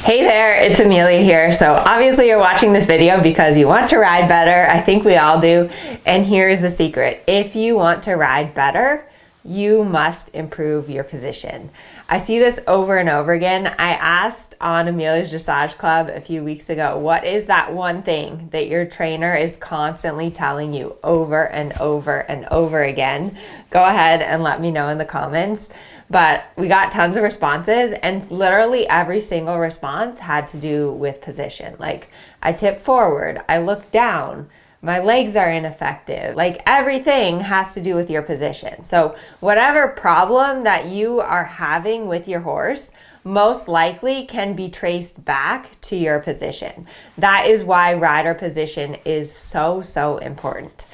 Hey there, it's Amelia here. So obviously you're watching this video because you want to ride better. I think we all do. And here's the secret. If you want to ride better, you must improve your position. I see this over and over again. I asked on Amelia's Dressage Club a few weeks ago, what is that one thing that your trainer is constantly telling you over and over and over again? Go ahead and let me know in the comments. But we got tons of responses, and literally every single response had to do with position. Like, I tip forward, I look down, my legs are ineffective. Like, everything has to do with your position. So whatever problem that you are having with your horse most likely can be traced back to your position. That is why rider position is so important.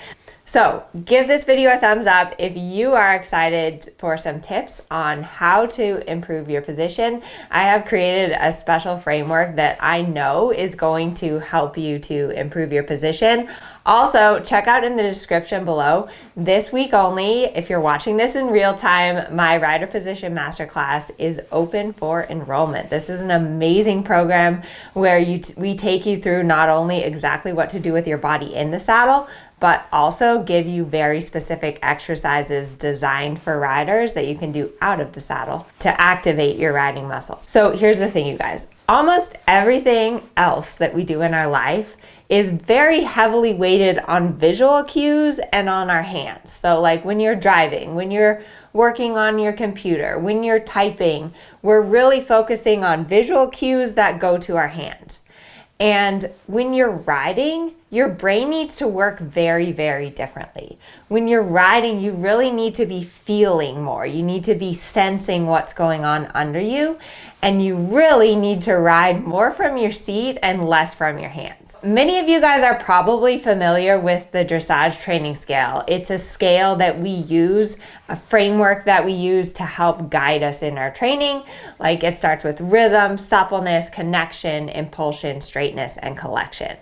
So give this video a thumbs up if you are excited for some tips on how to improve your position. I have created a special framework that I know is going to help you to improve your position. Also, check out in the description below, this week only, if you're watching this in real time, my Rider Position Masterclass is open for enrollment. This is an amazing program where we take you through not only exactly what to do with your body in the saddle, but also give you very specific exercises designed for riders that you can do out of the saddle to activate your riding muscles. So here's the thing, you guys. Almost everything else that we do in our life is very heavily weighted on visual cues and on our hands. So like when you're driving, when you're working on your computer, when you're typing, we're really focusing on visual cues that go to our hands. And when you're riding, your brain needs to work very differently. When you're riding, you really need to be feeling more. You need to be sensing what's going on under you, and you really need to ride more from your seat and less from your hands. Many of you guys are probably familiar with the dressage training scale. It's a scale that we use, a framework that we use to help guide us in our training. Like, it starts with rhythm, suppleness, connection, impulsion, straightness, and collection.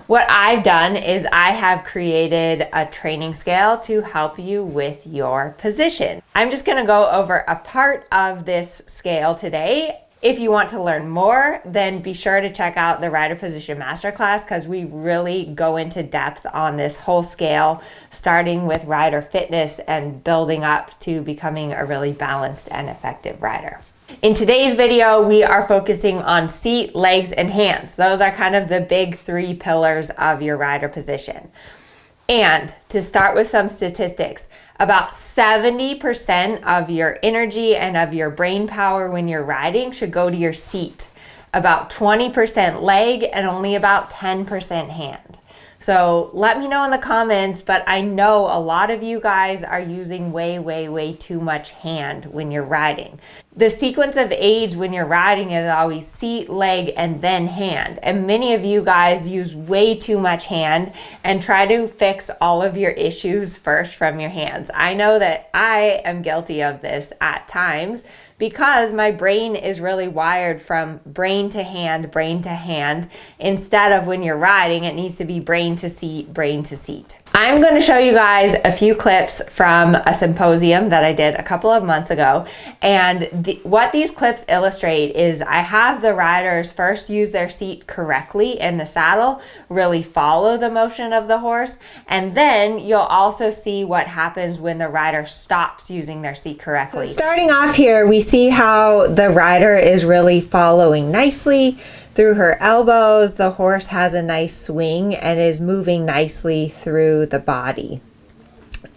What I've done is I have created a training scale to help you with your position. I'm just going to go over a part of this scale today. If you want to learn more, then be sure to check out the Rider Position Masterclass, because we really go into depth on this whole scale, starting with rider fitness and building up to becoming a really balanced and effective rider. In today's video, we are focusing on seat, legs, and hands. Those are kind of the big three pillars of your rider position. And to start with some statistics, about 70% of your energy and of your brain power when you're riding should go to your seat. About 20% leg and only about 10% hand. So let me know in the comments, but I know a lot of you guys are using way too much hand when you're riding. The sequence of age when you're riding is always seat, leg, and then hand. And many of you guys use way too much hand and try to fix all of your issues first from your hands. I know that I am guilty of this at times, because my brain is really wired from brain to hand, instead of when you're riding, it needs to be brain to seat, brain to seat. I'm going to show you guys a few clips from a symposium that I did a couple of months ago. And what these clips illustrate is I have the riders first use their seat correctly in the saddle, really follow the motion of the horse, and then you'll also see what happens when the rider stops using their seat correctly. So starting off here, we see how the rider is really following nicely through her elbows. The horse has a nice swing and is moving nicely through the body.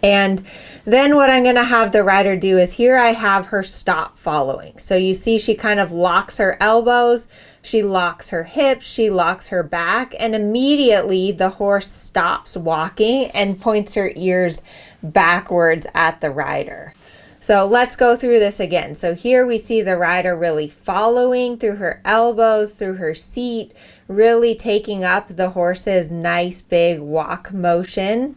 And then what I'm going to have the rider do is, here I have her stop following. So you see she kind of locks her elbows, she locks her hips, she locks her back, and immediately the horse stops walking and points her ears backwards at the rider. So let's go through this again. So here we see the rider really following through her elbows, through her seat, really taking up the horse's nice big walk motion.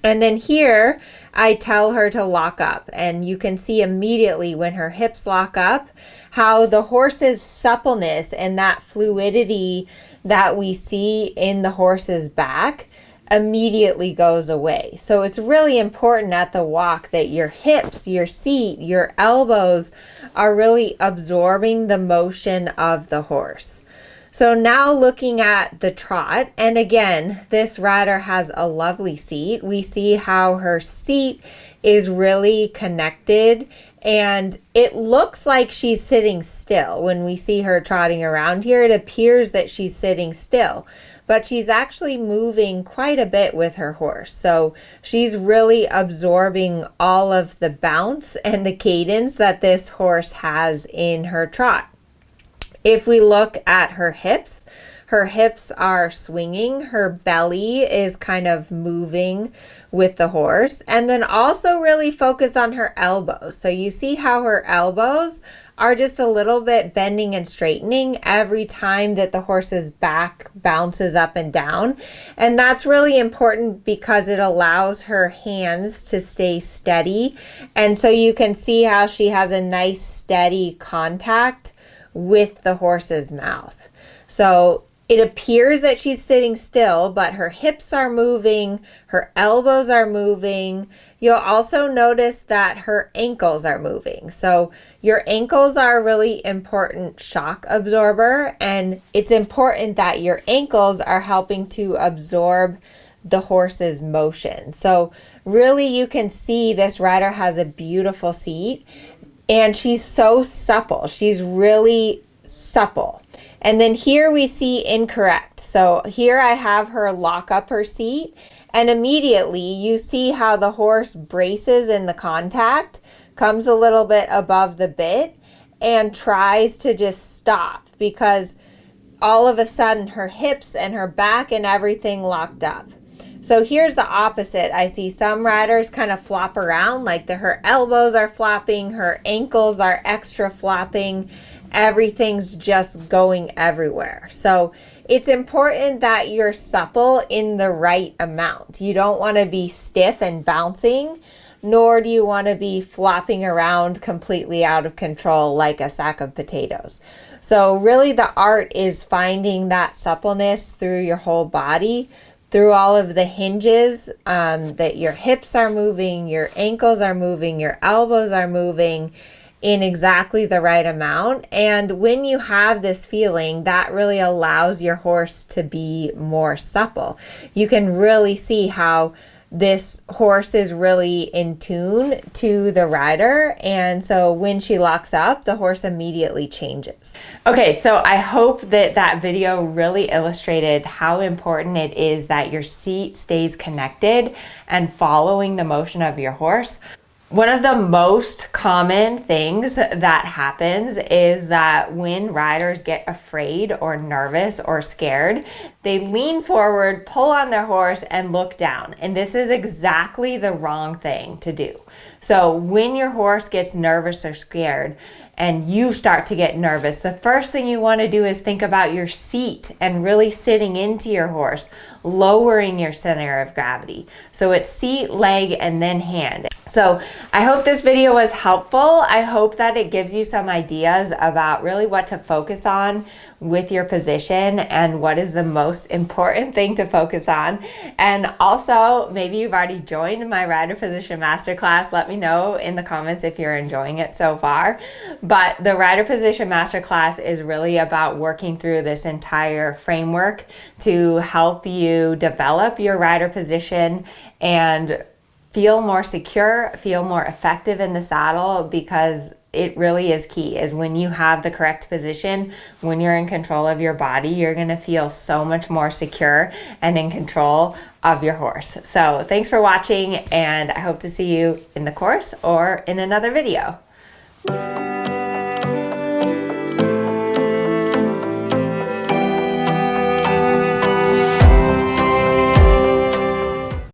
And then here I tell her to lock up, and you can see immediately when her hips lock up how the horse's suppleness and that fluidity that we see in the horse's back immediately goes away. So it's really important at the walk that your hips, your seat, your elbows are really absorbing the motion of the horse. So now looking at the trot, and again, this rider has a lovely seat. We see how her seat is really connected, and it looks like she's sitting still. When we see her trotting around here, it appears that she's sitting still, but she's actually moving quite a bit with her horse. So she's really absorbing all of the bounce and the cadence that this horse has in her trot. If we look at her hips are swinging, her belly is kind of moving with the horse, and then also really focus on her elbows. So you see how her elbows are just a little bit bending and straightening every time that the horse's back bounces up and down. And that's really important because it allows her hands to stay steady. And so you can see how she has a nice steady contact with the horse's mouth. So it appears that she's sitting still, but her hips are moving, her elbows are moving. You'll also notice that her ankles are moving. So your ankles are a really important shock absorber, and it's important that your ankles are helping to absorb the horse's motion. So really you can see this rider has a beautiful seat, and she's so supple. She's really supple. And then here we see incorrect. So here I have her lock up her seat, and immediately you see how the horse braces in the contact, comes a little bit above the bit, and tries to just stop because all of a sudden her hips and her back and everything locked up. So here's the opposite. I see some riders kind of flop around, like her elbows are flopping, her ankles are extra flopping, everything's just going everywhere. So it's important that you're supple in the right amount. You don't want to be stiff and bouncing, nor do you want to be flopping around completely out of control like a sack of potatoes. So really the art is finding that suppleness through your whole body, through all of the hinges, that your hips are moving, your ankles are moving, your elbows are moving in exactly the right amount. And when you have this feeling, that really allows your horse to be more supple. You can really see how this horse is really in tune to the rider, and so when she locks up, the horse immediately changes. Okay, so I hope that that video really illustrated how important it is that your seat stays connected and following the motion of your horse. One of the most common things that happens is that when riders get afraid or nervous or scared, they lean forward, pull on their horse, and look down. And this is exactly the wrong thing to do. So when your horse gets nervous or scared, and you start to get nervous, the first thing you want to do is think about your seat and really sitting into your horse, lowering your center of gravity. So it's seat, leg, and then hand. So I hope this video was helpful. I hope that it gives you some ideas about really what to focus on with your position and what is the most important thing to focus on. And also, maybe you've already joined my rider position masterclass. Let me know in the comments if you're enjoying it so far. But the rider position masterclass is really about working through this entire framework to help you develop your rider position and feel more secure, feel more effective in the saddle, because it really is key. Is when you have the correct position, when you're in control of your body, you're going to feel so much more secure and in control of your horse. So thanks for watching, and I hope to see you in the course or in another video.